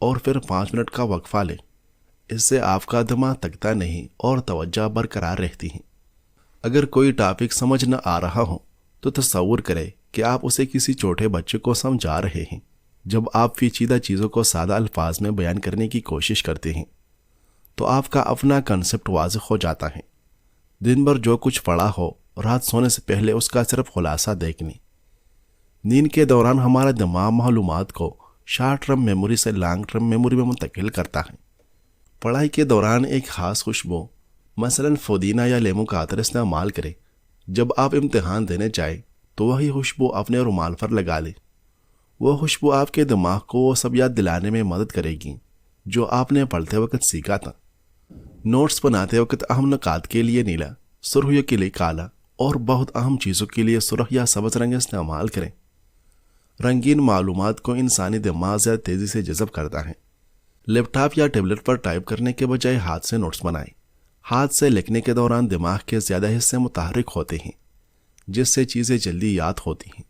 اور پھر 5 منٹ کا وقفہ لیں۔ اس سے آپ کا دماغ تھکتا نہیں اور توجہ برقرار رہتی ہے۔ اگر کوئی ٹاپک سمجھ نہ آ رہا ہو تو تصور کریں کہ آپ اسے کسی چھوٹے بچے کو سمجھا رہے ہیں۔ جب آپ پیچیدہ چیزوں کو سادہ الفاظ میں بیان کرنے کی کوشش کرتے ہیں تو آپ کا اپنا کنسپٹ واضح ہو جاتا ہے۔ دن بھر جو کچھ پڑھا ہو، رات سونے سے پہلے اس کا صرف خلاصہ دیکھیں۔ نیند کے دوران ہمارا دماغ معلومات کو شارٹ ٹرم میموری سے لانگ ٹرم میموری میں منتقل کرتا ہے۔ پڑھائی کے دوران ایک خاص خوشبو، مثلا پودینہ یا لیمو کا عطر استعمال کریں۔ جب آپ امتحان دینے جائیں تو وہی خوشبو اپنے رومال پر لگا لیں۔ وہ خوشبو آپ کے دماغ کو وہ سب یاد دلانے میں مدد کرے گی جو آپ نے پڑھتے وقت سیکھا تھا۔ نوٹس بناتے وقت اہم نکات کے لیے نیلا، سرخیوں کے لیے کالا اور بہت اہم چیزوں کے لیے سرخ یا سبز رنگ استعمال کریں۔ رنگین معلومات کو انسانی دماغ زیادہ تیزی سے جذب کرتا ہے۔ لیپ ٹاپ یا ٹیبلٹ پر ٹائپ کرنے کے بجائے ہاتھ سے نوٹس بنائیں۔ ہاتھ سے لکھنے کے دوران دماغ کے زیادہ حصے متحرک ہوتے ہیں، جس سے چیزیں جلدی یاد ہوتی ہیں۔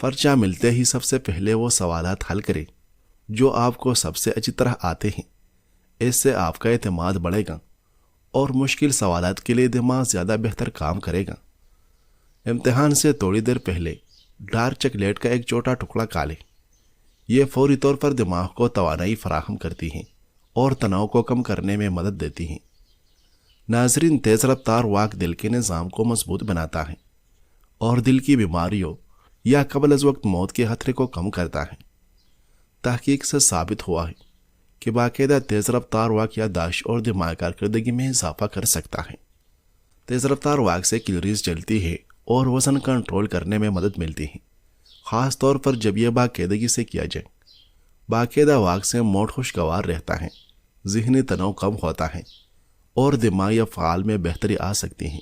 پرچہ ملتے ہی سب سے پہلے وہ سوالات حل کریں جو آپ کو سب سے اچھی طرح آتے ہیں۔ اس سے آپ کا اعتماد بڑھے گا اور مشکل سوالات کے لیے دماغ زیادہ بہتر کام کرے گا۔ امتحان سے تھوڑی دیر پہلے ڈارک چاکلیٹ کا ایک چھوٹا ٹکڑا کھا لیں۔ یہ فوری طور پر دماغ کو توانائی فراہم کرتی ہیں اور تناؤ کو کم کرنے میں مدد دیتی ہیں۔ ناظرین، تیز رفتار واک دل کے نظام کو مضبوط بناتا ہے اور دل کی بیماریوں یا قبل از وقت موت کے خطرے کو کم کرتا ہے۔ تحقیق سے ثابت ہوا ہے کہ باقاعدہ تیز رفتار واک یادداشت اور دماغی کارکردگی میں اضافہ کر سکتا ہے۔ تیز رفتار واک سے کیلوریز جلتی ہے اور وزن کنٹرول کرنے میں مدد ملتی ہے، خاص طور پر جب یہ باقاعدگی سے کیا جائے۔ باقاعدہ واک سے موڈ خوشگوار رہتا ہے، ذہنی تناؤ کم ہوتا ہے اور دماغی افعال میں بہتری آ سکتی ہے۔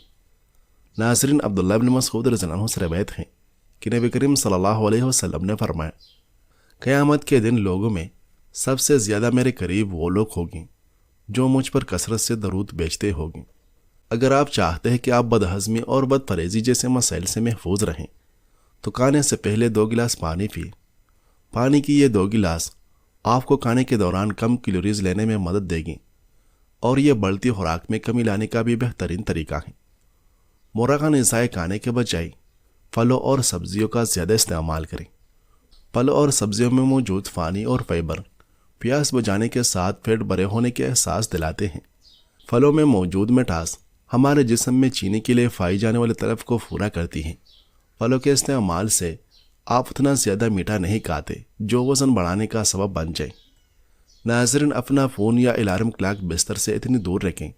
ناظرین، عبداللہ بن مسعود رضی اللہ عنہ سے روایت ہے کہ نبی کریم صلی اللہ علیہ وسلم نے فرمایا، قیامت کے دن لوگوں میں سب سے زیادہ میرے قریب وہ لوگ ہوگیں جو مجھ پر کثرت سے درود بیچتے ہوگیں۔ اگر آپ چاہتے ہیں کہ آپ بدہضمی اور بد پرہیزی جیسے مسائل سے محفوظ رہیں تو کھانے سے پہلے 2 گلاس پانی پیئے۔ پانی کی یہ 2 گلاس آپ کو کھانے کے دوران کم کیلوریز لینے میں مدد دے گی اور یہ بڑھتی خوراک میں کمی لانے کا بھی بہترین طریقہ ہے۔ مرغہ غذائیں کھانے کے بجائے پھلوں اور سبزیوں کا زیادہ استعمال کریں۔ پھلوں اور سبزیوں میں موجود پانی اور فائبر پیاس بجھانے کے ساتھ پیٹ بھرے ہونے کے احساس دلاتے ہیں۔ پھلوں میں موجود مٹھاس ہمارے جسم میں چینی کے لیے پائی جانے والے طلب کو پورا کرتی ہے۔ پھلوں کے استعمال سے آپ اتنا زیادہ میٹھا نہیں کھاتے جو وزن بڑھانے کا سبب بن جائے۔ ناظرین، اپنا فون یا الارم کلاک بستر سے اتنی دور رکھیں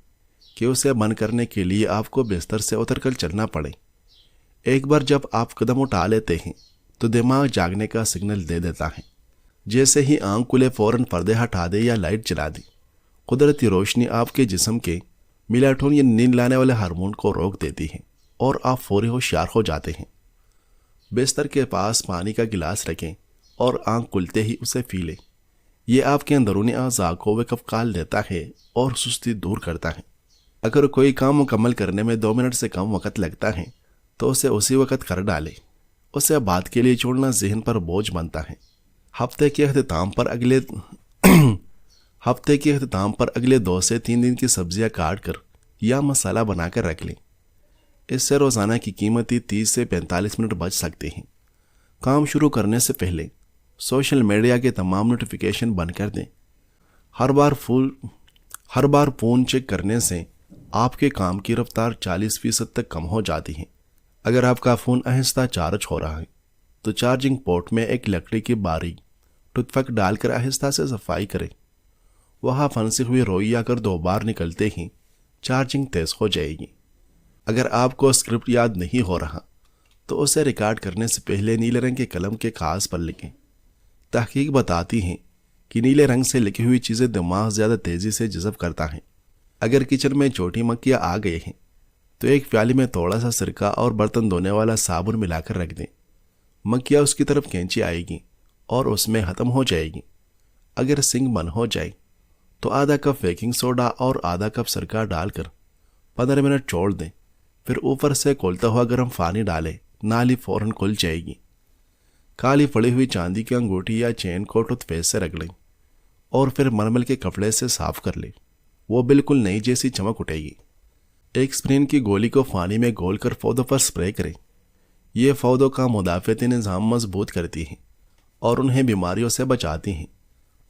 کہ اسے بند کرنے کے لیے آپ کو بستر سے اتر کر چلنا پڑے۔ ایک بار جب آپ قدم اٹھا لیتے ہیں تو دماغ جاگنے کا سگنل دے دیتا ہے۔ جیسے ہی آنکھ کھلے فوراً پردے ہٹا دے یا لائٹ جلا دے۔ قدرتی روشنی آپ کے جسم کے میلاٹونین یا نیند لانے والے ہارمون کو روک دیتی ہے اور آپ فوری ہوشیار ہو جاتے ہیں۔ بستر کے پاس پانی کا گلاس رکھیں اور آنکھ کھلتے ہی اسے پی لیں۔ یہ آپ کے اندرونی اعضاء کو وقف کال دیتا ہے اور سستی دور کرتا ہے۔ اگر کوئی کام مکمل کرنے میں 2 منٹ سے کم وقت لگتا ہے تو اسے اسی وقت کر ڈالیں۔ اسے بعد کے لیے چھوڑنا ذہن پر بوجھ بنتا ہے۔ ہفتے کے اختتام پر اگلے 2 سے 3 دن کی سبزیاں کاٹ کر یا مسالہ بنا کر رکھ لیں۔ اس سے روزانہ کی قیمتی 30 سے 45 منٹ بچ سکتے ہیں۔ کام شروع کرنے سے پہلے سوشل میڈیا کے تمام نوٹیفیکیشن بند کر دیں۔ ہر بار فون چیک کرنے سے آپ کے کام کی رفتار 40% تک کم ہو جاتی ہے۔ اگر آپ کا فون آہستہ چارج ہو رہا ہے تو چارجنگ پورٹ میں ایک لکڑی کی باریک ٹوتھ پک ڈال کر آہستہ سے صفائی کریں۔ وہاں پھنسی ہوئی روئی اگر 2 بار نکلتے ہی چارجنگ تیز ہو جائے گی۔ اگر آپ کو اسکرپٹ یاد نہیں ہو رہا تو اسے ریکارڈ کرنے سے پہلے نیلے رنگ کے قلم کے کاغذ پر لکھیں۔ تحقیق بتاتی ہے کہ نیلے رنگ سے لکھی ہوئی چیزیں دماغ زیادہ تیزی سے جذب کرتا ہے۔ اگر کچن میں چھوٹی مکھیاں آ گئی ہیں تو ایک پیالی میں تھوڑا سا سرکہ اور برتن دھونے والا صابن ملا کر رکھ دیں۔ مکھیاں اس کی طرف کھینچی آئے گی اور اس میں ختم ہو جائے گی۔ اگر سنک بند ہو جائے تو آدھا کپ بیکنگ سوڈا اور آدھا کپ سرکہ ڈال کر 15 منٹ چھوڑ دیں، پھر اوپر سے کھولتا ہوا گرم پانی ڈالیں، نالی فوراً کھل جائے گی۔ کالی پڑی ہوئی چاندی کی انگوٹھی یا چین کو ٹوتھ پیسٹ سے رگڑیں اور پھر ململ کے کپڑے سے صاف کر لے، وہ بالکل نئی جیسی چمک اٹھے گی۔ ایک اسپرین کی گولی کو پانی میں گھول کر پودوں پر سپرے کریں۔ یہ پودوں کا مدافعتی نظام مضبوط کرتی ہیں اور انہیں بیماریوں سے بچاتی ہیں۔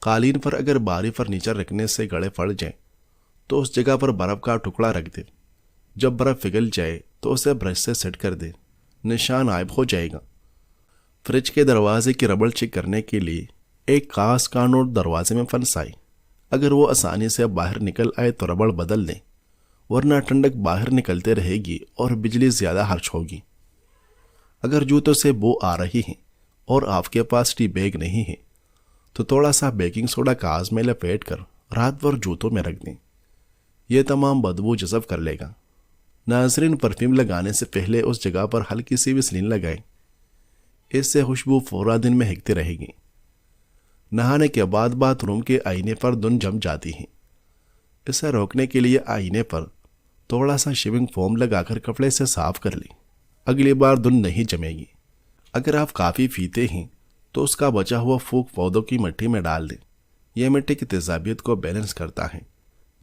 قالین پر اگر باری فرنیچر رکھنے سے گڑے پڑ جائیں تو اس جگہ پر برف کا ٹکڑا رکھ دیں۔ جب برف پگھل جائے تو اسے برش سے سیٹ کر دیں، نشان غائب ہو جائے گا۔ فریج کے دروازے کی ربڑ چیک کرنے کے لیے ایک خاص کا نوٹ دروازے میں پھنسائیں۔ اگر وہ آسانی سے باہر نکل آئے تو ربڑ بدل دیں، ورنہ ٹھنڈک باہر نکلتے رہے گی اور بجلی زیادہ خرچ ہوگی۔ اگر جوتوں سے بو آ رہی ہے اور آپ کے پاس ٹی بیگ نہیں ہے تو تھوڑا سا بیکنگ سوڈا کاغذ میں لپیٹ کر رات بھر جوتوں میں رکھ دیں، یہ تمام بدبو جذب کر لے گا۔ ناظرین، پرفیوم لگانے سے پہلے اس جگہ پر ہلکی سی ویسلین لگائیں، اس سے خوشبو پورا دن مہکتی رہے گی۔ نہانے کے بعد باتھ روم کے آئینے پر دھن جم جاتی ہے، اسے روکنے کے لیے آئینے پر تھوڑا سا شیونگ فوم لگا کر کپڑے سے صاف کر لیں، اگلی بار دھن نہیں جمے گی۔ اگر آپ کافی پیتے ہیں تو اس کا بچا ہوا پھوک پودوں کی مٹی میں ڈال دیں، یہ مٹی کی تیزابیت کو بیلنس کرتا ہے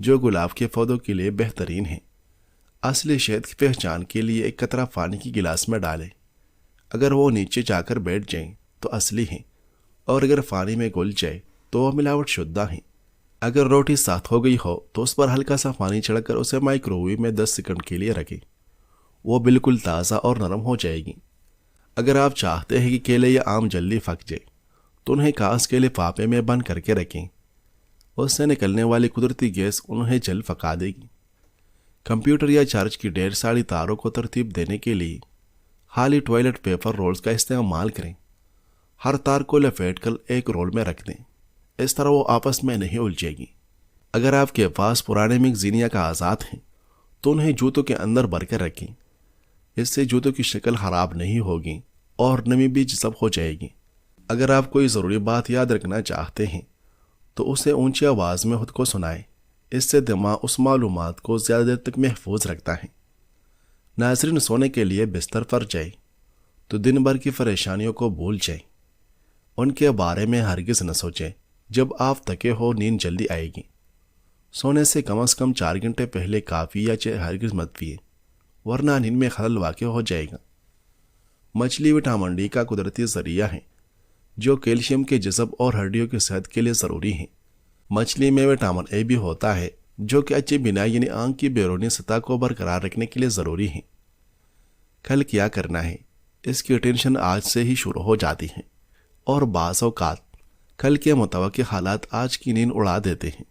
جو گلاب کے پودوں کے لیے بہترین ہے۔ اصلی شہد کی پہچان کے لیے ایک قطرہ پانی کی گلاس میں ڈالیں، اگر وہ نیچے جا کر بیٹھ جائیں تو اصلی ہیں، اور اگر پانی میں گھل جائے تو وہ ملاوٹ شدہ ہیں۔ اگر روٹی سخت ہو گئی ہو تو اس پر ہلکا سا پانی چھڑک کر اسے مائکرو ویو میں 10 سیکنڈ کے لیے رکھیں، وہ بالکل تازہ اور نرم ہو جائے گی۔ اگر آپ چاہتے ہیں کہ کیلے یا آم جلدی پک جائے تو انہیں کاغذ کے لفافے میں بند کر کے رکھیں، اس سے نکلنے والی قدرتی گیس انہیں جلد پکا دے گی۔ کمپیوٹر یا چارج کی ڈھیر ساری تاروں کو ترتیب دینے کے لیے خالی ٹوائلٹ پیپر رولز کا استعمال کریں، ہر تار کو لپیٹ کر ایک رول میں رکھ دیں، اس طرح وہ آپس میں نہیں الجھے گی۔ اگر آپ کے پاس پرانے میگزینیا کا آزاد ہیں تو انہیں جوتوں کے اندر بھر کر رکھیں، اس سے جوتوں کی شکل خراب نہیں ہوگی اور نمی بھی جذب ہو جائے گی۔ اگر آپ کوئی ضروری بات یاد رکھنا چاہتے ہیں تو اسے اونچی آواز میں خود کو سنائیں، اس سے دماغ اس معلومات کو زیادہ دیر تک محفوظ رکھتا ہے۔ ناظرین، سونے کے لیے بستر پر جائیں تو دن بھر کی پریشانیوں کو بھول جائیں، ان کے بارے میں ہرگز نہ سوچیں۔ جب آپ تھکے ہو نیند جلدی آئے گی۔ سونے سے کم 4 گھنٹے پہلے کافی یا چائے ہرگز مت پیے، ورنہ نیند میں خلل واقع ہو جائے گا۔ مچھلی وٹامن ڈی کا قدرتی ذریعہ ہے جو کیلشیم کے جذب اور ہڈیوں کی صحت کے لیے ضروری ہے۔ مچھلی میں وٹامن اے بھی ہوتا ہے جو کہ اچھی بینائی یعنی آنکھ کی بیرونی سطح کو برقرار رکھنے کے لیے ضروری ہے۔ کل کیا کرنا ہے، اس کی ٹینشن آج سے ہی شروع ہو جاتی ہے، اور بعض اوقات کل کے متوقع حالات آج کی نیند اڑا دیتے ہیں۔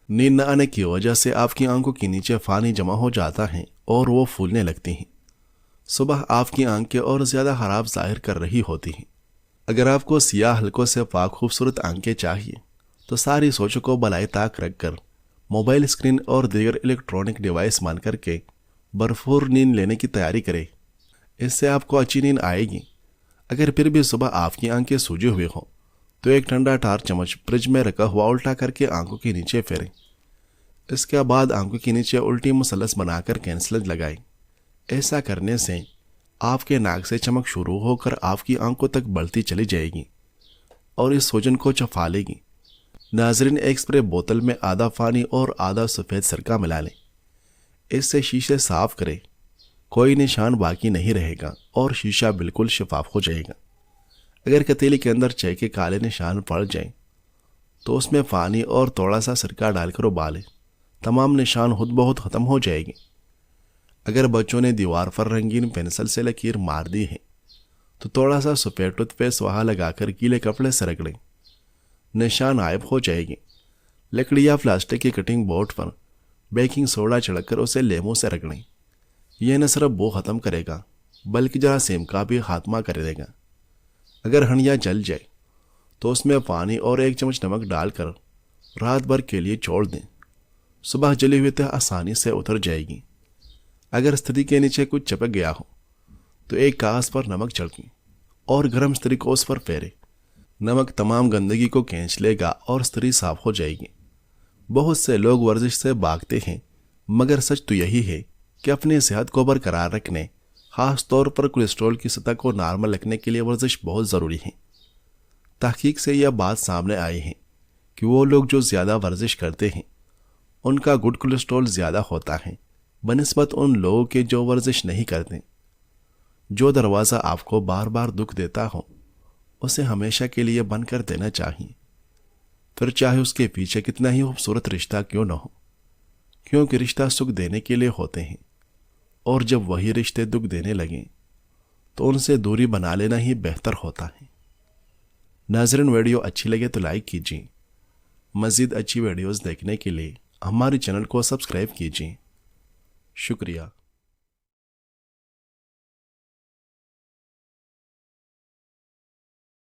نیند نہ آنے کی وجہ سے آپ کی آنکھوں کے نیچے پانی جمع ہو جاتا ہے اور وہ پھولنے لگتی ہیں۔ صبح آپ کی آنکھیں اور زیادہ خراب ظاہر کر رہی ہوتی ہیں۔ اگر آپ کو سیاہ حلقوں سے پاک خوبصورت آنکھیں چاہیے تو ساری سوچوں کو بالائے طاق رکھ کر موبائل اسکرین اور دیگر الیکٹرانک ڈیوائس مان کر کے بھرپور نیند لینے کی تیاری کریں، اس سے آپ کو اچھی نیند آئے گی۔ اگر پھر بھی صبح آپ کی آنکھیں سوجی ہوئی ہوں تو ایک ٹھنڈا ٹھار چمچ فریج میں رکھا ہوا الٹا کر کے آنکھوں کے نیچے پھیریں، اس کے بعد آنکھوں کے نیچے الٹی مثلث بنا کر کینسلر لگائیں۔ ایسا کرنے سے آپ کے ناک سے چمک شروع ہو کر آپ کی آنکھوں تک بڑھتی چلی جائے گی اور اس سوجن کو چھپا لے گی۔ ناظرین، ایک اسپرے بوتل میں آدھا پانی اور آدھا سفید سرکہ ملا لیں، اس سے شیشے صاف کریں، کوئی نشان باقی نہیں رہے گا اور شیشہ بالکل شفاف ہو جائے گا۔ اگر کتیلی کے اندر چائے کے کالے نشان پڑ جائیں تو اس میں پانی اور تھوڑا سا سرکہ ڈال کر ابالیں، تمام نشان خود بہت ختم ہو جائے گی۔ اگر بچوں نے دیوار پر رنگین پینسل سے لکیر مار دی ہے تو تھوڑا سا سفید ٹوتھ پیسٹ وہاں لگا کر گیلے کپڑے سے رگڑیں، نشان غائب ہو جائے گی۔ لکڑی یا پلاسٹک کی کٹنگ بورڈ پر بیکنگ سوڈا چھڑک کر اسے لیموں سے رگڑیں، یہ نہ صرف بو ختم کرے گا بلکہ جراثیم کا بھی خاتمہ کر دے گا۔ اگر ہنڈیا جل جائے تو اس میں پانی اور 1 چمچ نمک ڈال کر رات بھر کے لیے چھوڑ دیں، صبح جلی ہوئی تہ آسانی سے اتر جائے گی۔ اگر استری کے نیچے کچھ چپک گیا ہو تو ایک کاغذ پر نمک چھڑکیں اور گرم استری کو اس پر پھیریں، نمک تمام گندگی کو کھینچ لے گا اور استری صاف ہو جائے گی۔ بہت سے لوگ ورزش سے بھاگتے ہیں، مگر سچ تو یہی ہے کہ اپنی صحت کو برقرار رکھنے، خاص طور پر کولیسٹرول کی سطح کو نارمل رکھنے کے لیے ورزش بہت ضروری ہے۔ تحقیق سے یہ بات سامنے آئی ہے کہ کہ وہ لوگ جو زیادہ ورزش کرتے ہیں ان کا گڈ کولیسٹرول زیادہ ہوتا ہے بنسبت ان لوگوں کے جو ورزش نہیں کرتے۔ جو دروازہ آپ کو بار بار دکھ دیتا ہو اسے ہمیشہ کے لیے بند کر دینا چاہیے، پھر چاہے اس کے پیچھے کتنا ہی خوبصورت رشتہ کیوں نہ ہو، کیونکہ رشتہ سکھ دینے کے لیے ہوتے ہیں، اور جب وہی رشتے دکھ دینے لگیں تو ان سے دوری بنا لینا ہی بہتر ہوتا ہے۔ ناظرین، ویڈیو اچھی لگے تو لائک کیجیے، مزید اچھی ویڈیوز دیکھنے کے لیے ہمارے چینل کو سبسکرائب کیجیے۔ شکریہ۔